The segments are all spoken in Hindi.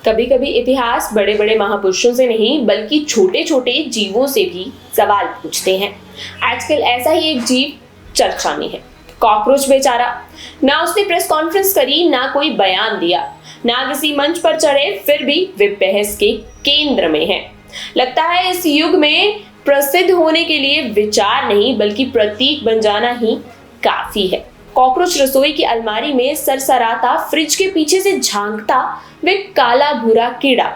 कभी कभी इतिहास बड़े बड़े महापुरुषों से नहीं बल्कि छोटे छोटे जीवों से भी सवाल पूछते हैं। आजकल ऐसा ही एक जीव चर्चा में है, कॉकरोच बेचारा। ना उसने प्रेस कॉन्फ्रेंस करी, ना कोई बयान दिया, ना किसी मंच पर चढ़े, फिर भी वे बहस के केंद्र में हैं। लगता है इस युग में प्रसिद्ध होने के लिए विचार नहीं बल्कि प्रतीक बन जाना ही काफी है। कॉकरोच रसोई की अलमारी में सरसराता, फ्रिज के पीछे से झांकता वे काला भूरा कीड़ा,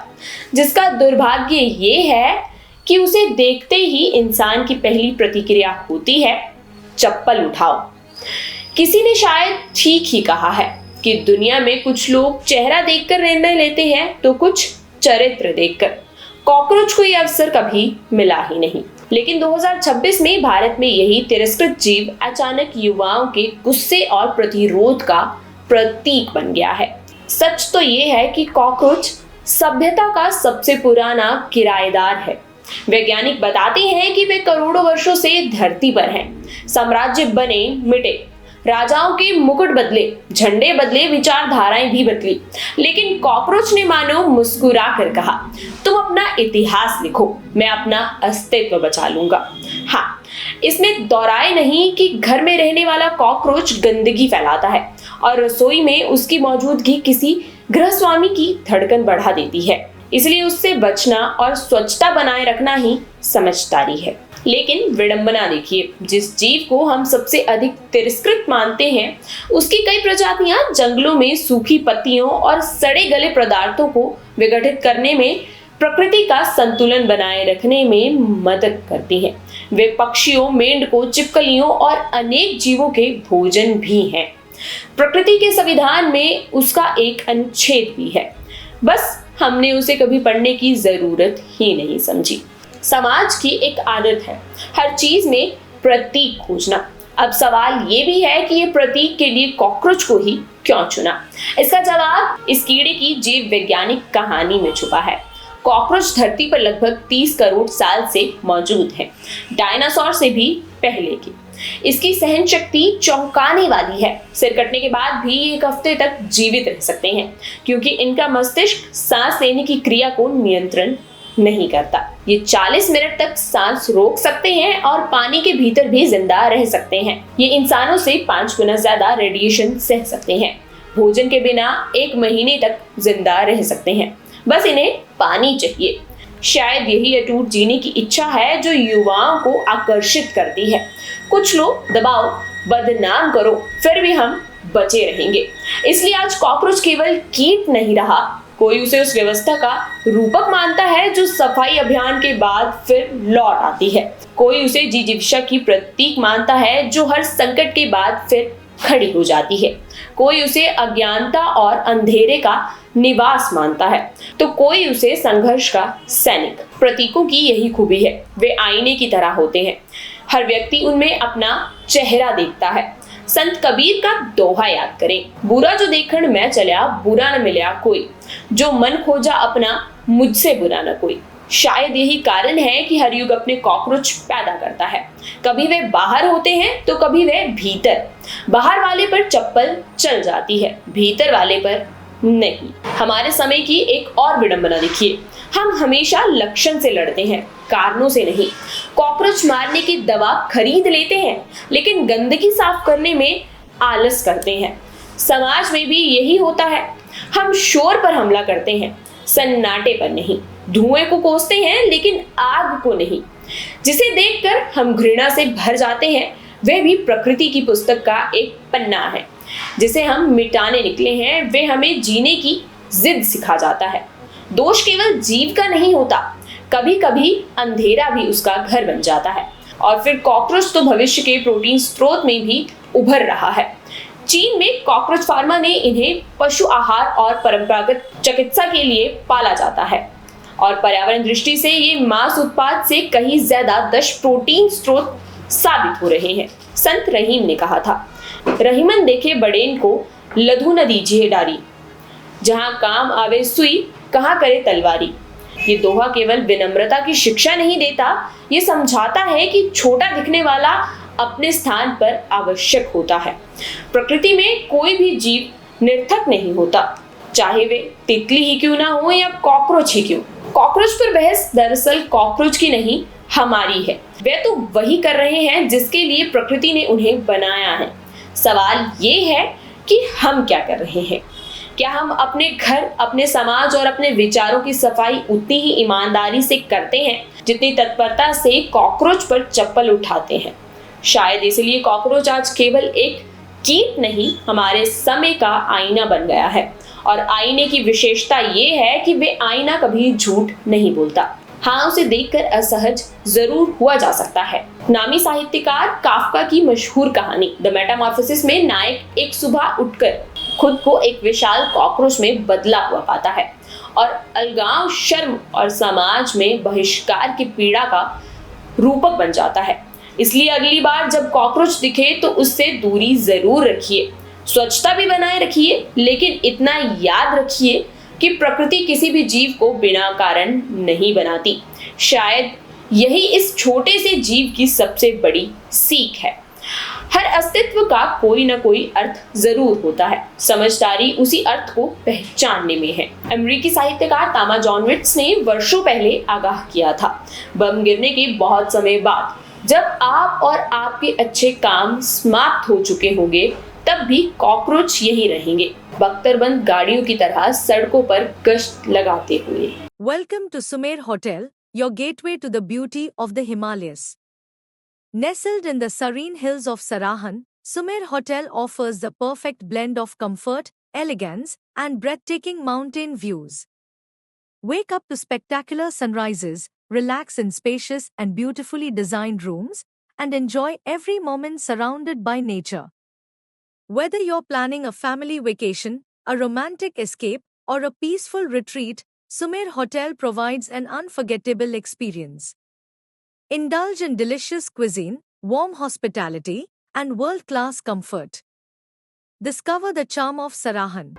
जिसका दुर्भाग्य ये है कि उसे देखते ही इंसान की पहली प्रतिक्रिया होती है चप्पल उठाओ। किसी ने शायद ठीक ही कहा है कि दुनिया में कुछ लोग चेहरा देखकर निर्णय लेते हैं तो कुछ चरित्र देखकर। कॉकरोच को यह अवसर कभी मिला ही नहीं, लेकिन 2026 में भारत में यही तिरस्कृत जीव अचानक युवाओं के गुस्से और प्रतिरोध का प्रतीक बन गया है। सच तो ये है कि कॉकरोच सभ्यता का सबसे पुराना किराएदार है। वैज्ञानिक बताते हैं कि वे करोड़ों वर्षों से धरती पर हैं। साम्राज्य बने मिटे, राजाओं के मुकुट बदले, झंडे बदले, विचारधाराएं भी बदली, लेकिन कॉकरोच ने मानो मुस्कुरा कर कहा, तुम अपना इतिहास लिखो, मैं अपना अस्तित्व बचा लूंगा। हाँ, इसमें दोहराए नहीं कि घर में रहने वाला कॉकरोच गंदगी फैलाता है और रसोई में उसकी मौजूदगी किसी गृहस्वामी की धड़कन बढ़ा देती है। इसलिए उससे बचना और स्वच्छता बनाए रखना ही समझदारी है। लेकिन विडंबना देखिए, जिस जीव को हम सबसे अधिक तिरस्कृत मानते हैं, उसकी कई प्रजातियां जंगलों में सूखी पत्तियों और सड़े गले पदार्थों को विघटित करने में, प्रकृति का संतुलन बनाए रखने में मदद करती हैं। वे पक्षियों, मेंढकों, छिपकलियों और अनेक जीवों के भोजन भी हैं। प्रकृति के संविधान में उसका एक अनुच्छेद भी है, बस हमने उसे कभी पढ़ने की जरूरत ही नहीं समझी। समाज की एक आदत है हर चीज में प्रतीक खोजना। अब सवाल ये भी है कि ये प्रतीक के लिए कॉकरोच को ही क्यों चुना? इसका जवाब इस कीड़े की जीव वैज्ञानिक कहानी में छुपा है। कॉकरोच धरती पर लगभग 30 करोड़ साल से मौजूद है, डायनासोर से भी पहले की। इसकी सहन शक्ति चौंकाने वाली है। सिर कटने के बाद भी एक हफ्ते तक जीवित रह सकते हैं, क्योंकि इनका मस्तिष्क सांस लेने की क्रिया को नियंत्रण नहीं करता। ये 40 मिनट तक सांस रोक सकते हैं और पानी के भीतर भी जिंदा रह सकते हैं। ये इंसानों से 5 गुना ज्यादा रेडिएशन सह सकते हैं। भोजन के बिना 1 महीने तक जिंदा रह सकते हैं, बस इन्हें पानी चाहिए। शायद यही अटूट जीने की इच्छा है जो युवाओं को आकर्षित करती है। कुछ लोग दबाओ, बदनाम करो, फिर भी हम बचे रहेंगे। इसलिए आज कॉकरोच केवल कीट नहीं रहा, कोई उसे उस व्यवस्था का रूपक मानता है जो सफाई अभियान के बाद फिर लौट आती है। कोई उसे जिजीविषा की प्रतीक मानता है जो हर संकट के बाद फिर खड़ी हो जाती है। कोई उसे अज्ञानता और अंधेरे का निवास मानता है, तो कोई उसे संघर्ष का सैनिक। प्रतीकों की यही खूबी है, वे आईने की तरह होते हैं। हर व्यक्ति उनमें अपना चेहरा देखता है। संत कबीर का दोहा याद करें, बुरा जो देखण मैं चलिया, बुरा न मिलिया कोई, जो मन खोजा अपना, मुझसे बुरा न कोई। शायद यही कारण है कि हर युग अपने कॉकरोच पैदा करता है। कभी वे बाहर होते हैं तो कभी वे भीतर। बाहर वाले पर चप्पल चल जाती है, भीतर वाले पर नहीं। हमारे समय की एक और विडंबना देखिए, हम हमेशा लक्षण से लड़ते हैं, कारणों से नहीं। कॉकरोच मारने की दवा खरीद लेते हैं, लेकिन गंदगी साफ करने में आलस करते हैं। समाज में भी यही होता है। हम शोर पर हमला करते हैं, सन्नाटे पर नहीं। धुएं को कोसते हैं, लेकिन आग को नहीं। जिसे देखकर हम घृणा से भर जाते हैं, वह भी प्रकृति की पुस्तक का एक पन्ना है। जिसे हम मिटाने निकले हैं, वे हमें जीने की जिद सिखा जाता है। दोष केवल जीव का नहीं होता, कभी कभी अंधेरा भी उसका घर बन जाता है। और फिर कॉकरोच तो भविष्य के प्रोटीन स्रोत में भी उभर रहा है। चीन में कॉकरोच फार्मा ने इन्हें पशु आहार और परंपरागत चिकित्सा के लिए पाला जाता है, और पर्यावरण दृष्टि से ये मांस उत्पाद से कहीं ज्यादा 10 प्रोटीन स्रोत साबित हो रहे हैं। संत रहीम ने कहा था, रहीमन देखे बड़ेन को लधु न दीजिए डारी, जहां काम आवे सुई कहाँ करे तलवारी। ये दोहा केवल विनम्रता की शिक्षा नहीं देता, ये समझाता है कि छोटा दिखने वाला अपने स्थान पर आवश्यक होता है। प्रकृति में कोई भी जीव निर्थक नहीं होता, चाहे वे तितली ही क्यों ना हो या कॉकरोच ही क्यों। कॉकरोच पर बहस दरअसल कॉकरोच की नहीं, हमारी है। वे तो वही कर रहे हैं जिसके लिए प्रकृति ने उन्हें बनाया है। सवाल ये है कि हम क्या कर रहे हैं। क्या हम अपने घर, अपने समाज और अपने विचारों की सफाई उतनी ही ईमानदारी से करते हैं जितनी तत्परता से कॉकरोच पर चप्पल उठाते हैं। शायद इसलिए कॉकरोच आज केवल एक कीट नहीं, हमारे समय का आईना बन गया है। और आईने की विशेषता ये है कि वे आईना कभी झूठ नहीं बोलता। हाँ, उसे देखकर असहज जरूर हुआ जा सकता है। नामी साहित्यकार काफका की मशहूर कहानी द मेटामॉर्फोसिस में नायक एक सुबह उठकर खुद को एक विशाल कॉकरोच में बदला हुआ पाता है और अलगाव, शर्म और समाज में बहिष्कार की पीड़ा का रूपक बन जाता है। इसलिए अगली बार जब कॉकरोच दिखे तो उससे दूरी जरूर रखिए, स्वच्छता भी बनाए रखिए, लेकिन इतना याद रखिए कि प्रकृति किसी भी जीव को बिना कारण नहीं बनाती। शायद यही इस छोटे से जीव की सबसे बड़ी सीख है। हर अस्तित्व का कोई ना कोई अर्थ जरूर होता है। समझदारी उसी अर्थ को पहचानने में है। अमेरिकी साहित्यकार तामा जॉनविट्स ने वर्षों पहले आगाह किया था, बम गिरने के बहुत समय बाद, जब आप और आपके अच्छे काम समाप्त हो चुके होंगे, तब भी कॉकरोच यही रहेंगे, बख्तरबंद गाड़ियों की तरह सड़कों पर गश्त लगाते हुए। Welcome to Sumer Hotel, your gateway to the beauty of the Himalayas. Nestled in the serene hills of Sarahan, Sumer Hotel offers the perfect blend of comfort, elegance, and breathtaking mountain views. Wake up to spectacular sunrises, relax in spacious and beautifully designed rooms, and enjoy every moment surrounded by nature. Whether you're planning a family vacation, a romantic escape, or a peaceful retreat, Sumer Hotel provides an unforgettable experience. Indulge in delicious cuisine, warm hospitality, and world-class comfort. Discover the charm of Sarahan.